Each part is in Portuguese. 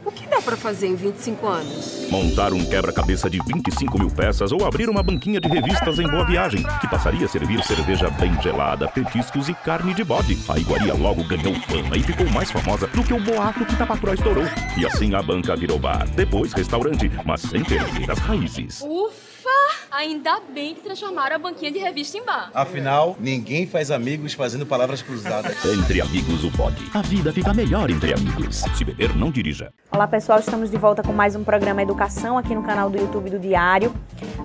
O que dá pra fazer em 25 anos? Montar um quebra-cabeça de 25 mil peças ou abrir uma banquinha de revistas em Boa Viagem, que passaria a servir cerveja bem gelada, petiscos e carne de bode. A iguaria logo ganhou fama e ficou mais famosa do que o boato que Tapacró estourou. E assim a banca virou bar, depois restaurante, mas sem perder as raízes. Ufa! Ainda bem que transformaram a banquinha de revista em bar. Afinal, ninguém faz amigos fazendo palavras cruzadas. Entre amigos o pode. A vida fica melhor entre amigos. Se beber, não dirija. Olá pessoal, estamos de volta com mais um programa Educação aqui no canal do YouTube do Diário.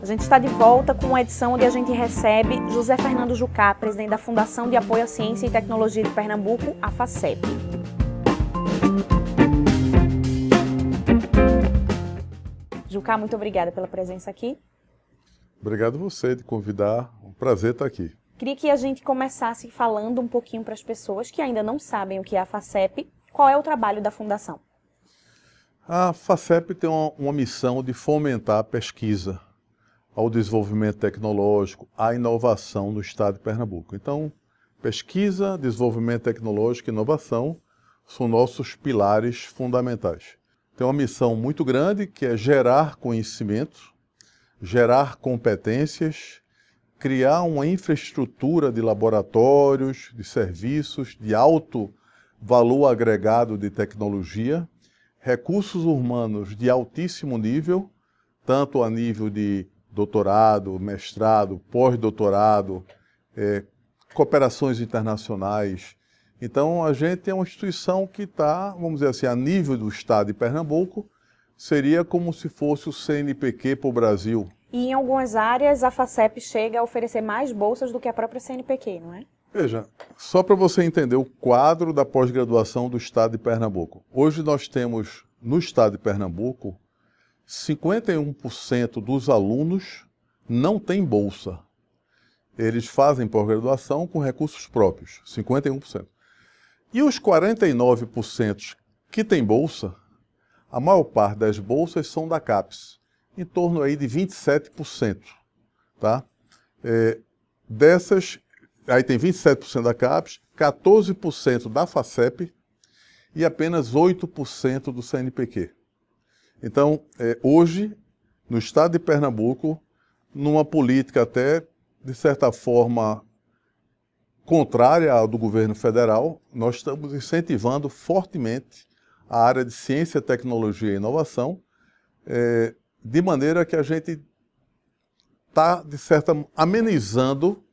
A gente está de volta com uma edição onde a gente recebe José Fernando Jucá, presidente da Fundação de Apoio à Ciência e Tecnologia de Pernambuco, a FACEP. Jucá, muito obrigada pela presença aqui. Obrigado você de convidar, um prazer estar aqui. Queria que a gente começasse falando um pouquinho para as pessoas que ainda não sabem o que é a FACEP, qual é o trabalho da Fundação? A FACEP tem uma missão de fomentar a pesquisa, ao desenvolvimento tecnológico, à inovação no estado de Pernambuco. Então, pesquisa, desenvolvimento tecnológico e inovação são nossos pilares fundamentais. Tem uma missão muito grande que é gerar conhecimento, gerar competências, criar uma infraestrutura de laboratórios, de serviços, de alto valor agregado de tecnologia, recursos humanos de altíssimo nível, tanto a nível de doutorado, mestrado, pós-doutorado, cooperações internacionais. Então, a gente é uma instituição que está, vamos dizer assim, a nível do estado de Pernambuco, seria como se fosse o CNPq para o Brasil. E em algumas áreas a FACEP chega a oferecer mais bolsas do que a própria CNPq, não é? Veja, só para você entender o quadro da pós-graduação do estado de Pernambuco. Hoje nós temos, no estado de Pernambuco, 51% dos alunos não têm bolsa. Eles fazem pós-graduação com recursos próprios, 51%. E os 49% que têm bolsa, a maior parte das bolsas são da CAPES, em torno aí de 27%. Tá? Dessas, aí tem 27% da CAPES, 14% da FACEP e apenas 8% do CNPq. Então, hoje, no estado de Pernambuco, numa política até, de certa forma, contrária ao do governo federal, nós estamos incentivando fortemente a área de ciência, tecnologia e inovação, de maneira que a gente está, de certa forma, amenizando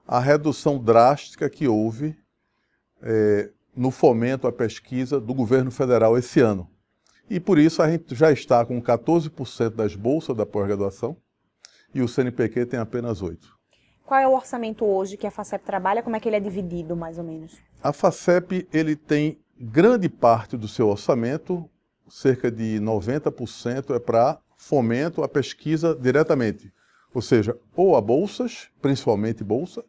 a redução drástica que houve no fomento à pesquisa do governo federal esse ano. E por isso a gente já está com 14% das bolsas da pós-graduação e o CNPq tem apenas 8%. Qual é o orçamento hoje que a FACEP trabalha? Como é que ele é dividido, mais ou menos? A FACEP ele tem grande parte do seu orçamento, cerca de 90% é para fomento à pesquisa diretamente. Ou seja, ou a bolsas, principalmente bolsa,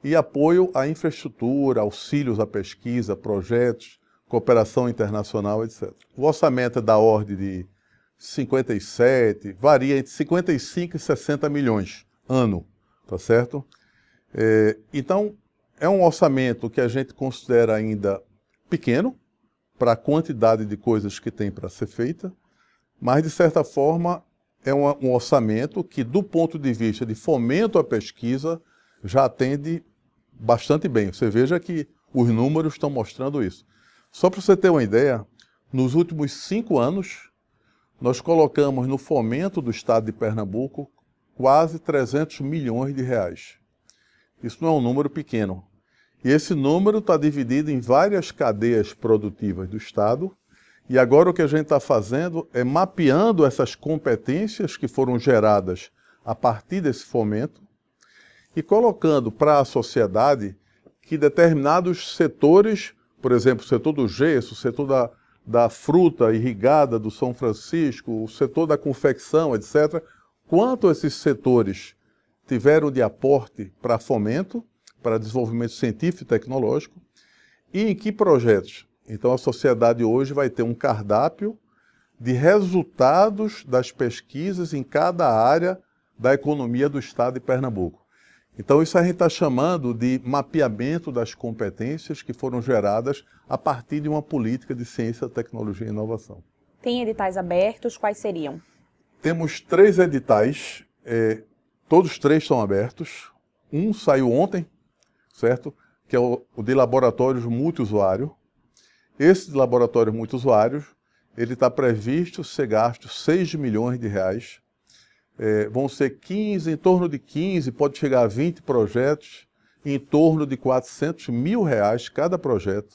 e apoio à infraestrutura, auxílios à pesquisa, projetos, cooperação internacional, etc. O orçamento é da ordem de 57, varia entre 55 e 60 milhões ano, tá certo? Então, é um orçamento que a gente considera ainda pequeno, para a quantidade de coisas que tem para ser feita, mas, de certa forma, é um orçamento que, do ponto de vista de fomento à pesquisa, já atende bastante bem. Você veja que os números estão mostrando isso. Só para você ter uma ideia, nos últimos 5 anos, nós colocamos no fomento do estado de Pernambuco quase 300 milhões de reais. Isso não é um número pequeno. E esse número está dividido em várias cadeias produtivas do estado. E agora o que a gente está fazendo é mapeando essas competências que foram geradas a partir desse fomento e colocando para a sociedade que determinados setores, por exemplo, o setor do gesso, o setor da fruta irrigada do São Francisco, o setor da confecção, etc., quanto esses setores tiveram de aporte para fomento, para desenvolvimento científico e tecnológico, e em que projetos. Então a sociedade hoje vai ter um cardápio de resultados das pesquisas em cada área da economia do estado de Pernambuco. Então isso a gente está chamando de mapeamento das competências que foram geradas a partir de uma política de ciência, tecnologia e inovação. Tem editais abertos? Quais seriam? Temos 3 editais, todos 3 são abertos. Um saiu ontem, certo? Que é o de laboratórios multiusuário. Esse de laboratórios multiusuários, ele está previsto ser gasto R$6 milhões. Vão ser 15, em torno de 15, pode chegar a 20 projetos, em torno de R$400 mil cada projeto.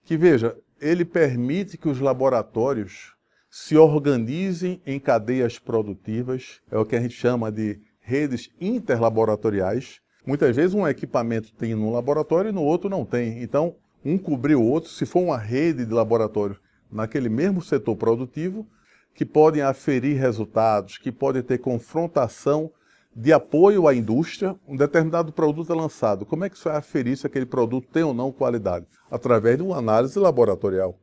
Que, veja, ele permite que os laboratórios se organizem em cadeias produtivas, é o que a gente chama de redes interlaboratoriais. Muitas vezes um equipamento tem num laboratório e no outro não tem. Então, um cobrir o outro, se for uma rede de laboratórios naquele mesmo setor produtivo, que podem aferir resultados, que podem ter confrontação de apoio à indústria, um determinado produto é lançado. Como é que você vai aferir se aquele produto tem ou não qualidade? Através de uma análise laboratorial.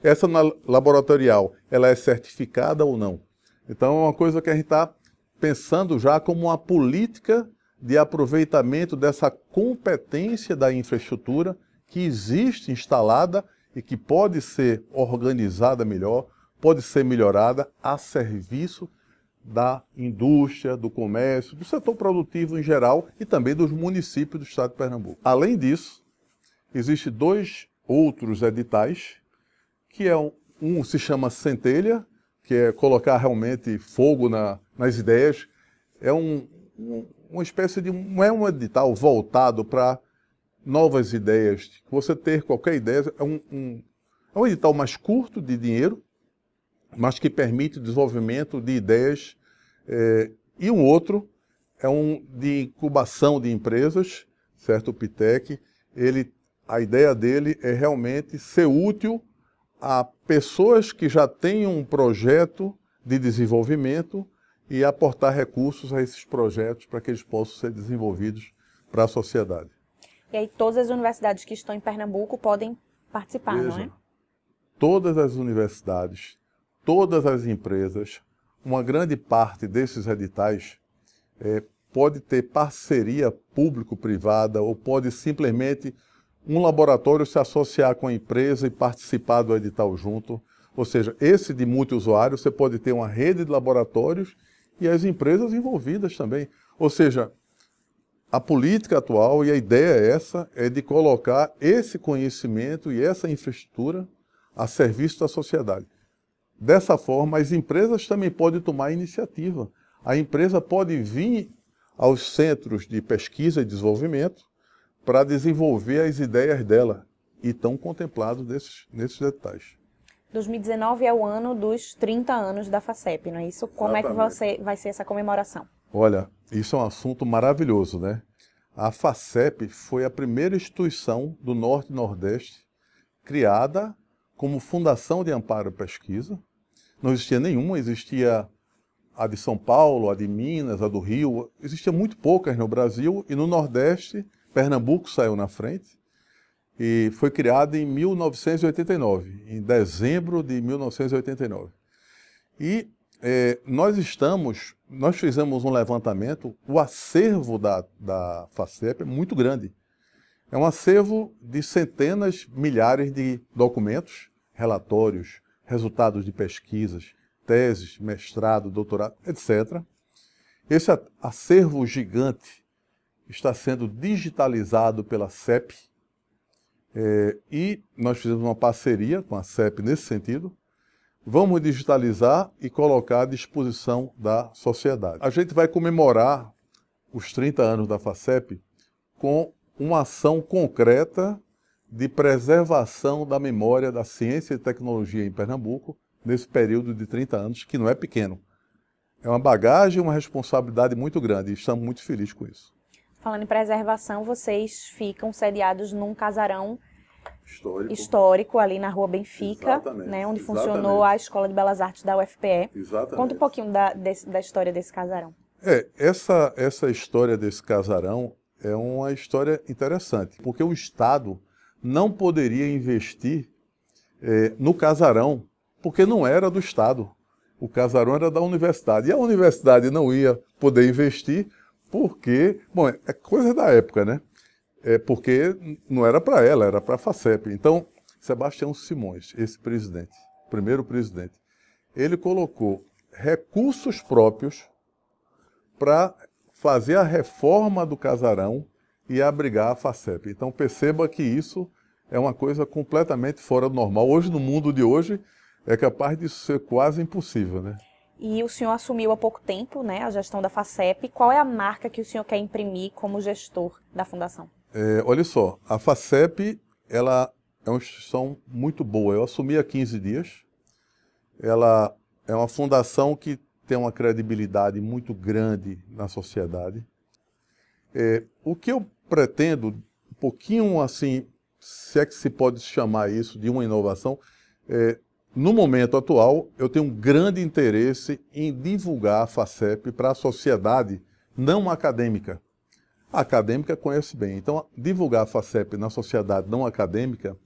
Essa laboratorial, ela é certificada ou não? Então, é uma coisa que a gente está pensando já como uma política de aproveitamento dessa competência da infraestrutura que existe instalada e que pode ser organizada melhor, pode ser melhorada a serviço da indústria, do comércio, do setor produtivo em geral e também dos municípios do estado de Pernambuco. Além disso, existem 2 outros editais, que um se chama Centelha, que é colocar realmente fogo nas ideias. É uma espécie de... não é um edital voltado para novas ideias. Você ter qualquer ideia, é um edital mais curto de dinheiro, mas que permite o desenvolvimento de ideias. E um outro é um de incubação de empresas, certo? O PITEC. A ideia dele é realmente ser útil a pessoas que já têm um projeto de desenvolvimento e aportar recursos a esses projetos para que eles possam ser desenvolvidos para a sociedade. E aí todas as universidades que estão em Pernambuco podem participar, não é? Todas as universidades, todas as empresas, uma grande parte desses editais pode ter parceria público-privada ou pode simplesmente um laboratório se associar com a empresa e participar do edital junto. Ou seja, esse de multiusuário, você pode ter uma rede de laboratórios e as empresas envolvidas também. Ou seja, a política atual e a ideia é de colocar esse conhecimento e essa infraestrutura a serviço da sociedade. Dessa forma, as empresas também podem tomar iniciativa. A empresa pode vir aos centros de pesquisa e desenvolvimento para desenvolver as ideias dela. E estão contemplados nesses detalhes. 2019 é o ano dos 30 anos da FACEP, não é isso? Como Exatamente. é que vai ser essa comemoração? Olha, isso é um assunto maravilhoso, né? A FACEP foi a primeira instituição do Norte e Nordeste criada como Fundação de Amparo à Pesquisa. Não existia nenhuma, existia a de São Paulo, a de Minas, a do Rio. Existiam muito poucas no Brasil e no Nordeste, Pernambuco saiu na frente. E foi criada em 1989, em dezembro de 1989. E nós fizemos um levantamento, o acervo da FACEP é muito grande. É um acervo de centenas, milhares de documentos, relatórios, resultados de pesquisas, teses, mestrado, doutorado, etc. Esse acervo gigante está sendo digitalizado pela CEP, e nós fizemos uma parceria com a CEP nesse sentido. Vamos digitalizar e colocar à disposição da sociedade. A gente vai comemorar os 30 anos da FACEP com uma ação concreta de preservação da memória da ciência e tecnologia em Pernambuco nesse período de 30 anos, que não é pequeno. É uma bagagem e uma responsabilidade muito grande e estamos muito felizes com isso. Falando em preservação, vocês ficam sediados num casarão histórico ali na Rua Benfica, né, onde funcionou a Escola de Belas Artes da UFPE. Exatamente. Conta um pouquinho da história desse casarão. Essa história desse casarão é uma história interessante, porque o Estado não poderia investir no casarão, porque não era do Estado. O casarão era da universidade. E a universidade não ia poder investir porque, bom, é coisa da época, né? Porque não era para ela, era para a FACEP. Então, Sebastião Simões, esse presidente, primeiro presidente, ele colocou recursos próprios para fazer a reforma do casarão e abrigar a FACEP. Então perceba que isso é uma coisa completamente fora do normal. Hoje, no mundo de hoje, é capaz disso ser quase impossível, né? E o senhor assumiu há pouco tempo, né, a gestão da FACEP. Qual é a marca que o senhor quer imprimir como gestor da fundação? Olha só, a FACEP, ela é uma instituição muito boa. Eu assumi há 15 dias. Ela é uma fundação que tem uma credibilidade muito grande na sociedade. O que eu pretendo, um pouquinho assim, se é que se pode chamar isso de uma inovação, no momento atual, eu tenho um grande interesse em divulgar a FACEP para a sociedade não acadêmica. A acadêmica conhece bem. Então, divulgar a FACEP na sociedade não acadêmica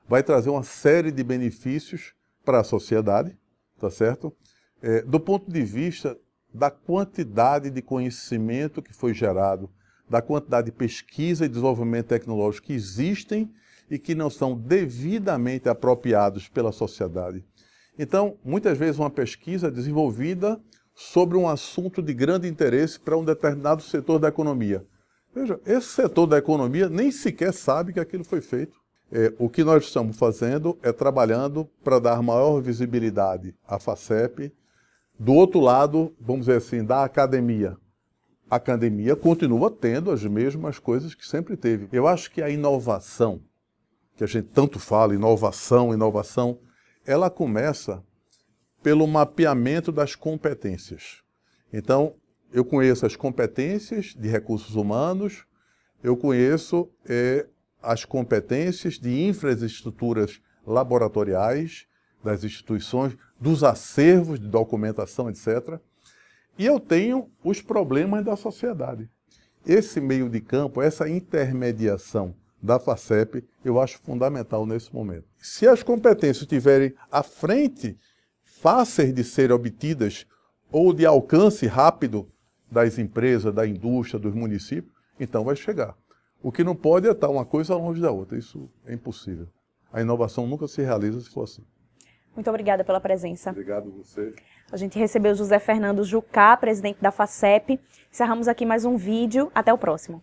vai trazer uma série de benefícios para a sociedade, tá certo? Do ponto de vista da quantidade de conhecimento que foi gerado, da quantidade de pesquisa e desenvolvimento tecnológico que existem e que não são devidamente apropriados pela sociedade. Então, muitas vezes uma pesquisa é desenvolvida sobre um assunto de grande interesse para um determinado setor da economia. Veja, esse setor da economia nem sequer sabe que aquilo foi feito. O que nós estamos fazendo é trabalhando para dar maior visibilidade à FACEP. Do outro lado, vamos dizer assim, da academia. A academia continua tendo as mesmas coisas que sempre teve. Eu acho que a inovação, que a gente tanto fala, inovação, ela começa pelo mapeamento das competências. Então, eu conheço as competências de recursos humanos, eu conheço as competências de infraestruturas laboratoriais, das instituições, dos acervos de documentação, etc. E eu tenho os problemas da sociedade. Esse meio de campo, essa intermediação da FACEP, eu acho fundamental nesse momento. Se as competências estiverem à frente, fáceis de serem obtidas, ou de alcance rápido das empresas, da indústria, dos municípios, então vai chegar. O que não pode é estar uma coisa longe da outra, isso é impossível. A inovação nunca se realiza se for assim. Muito obrigada pela presença. Obrigado a você. A gente recebeu José Fernando Jucá, presidente da FACEP. Encerramos aqui mais um vídeo. Até o próximo.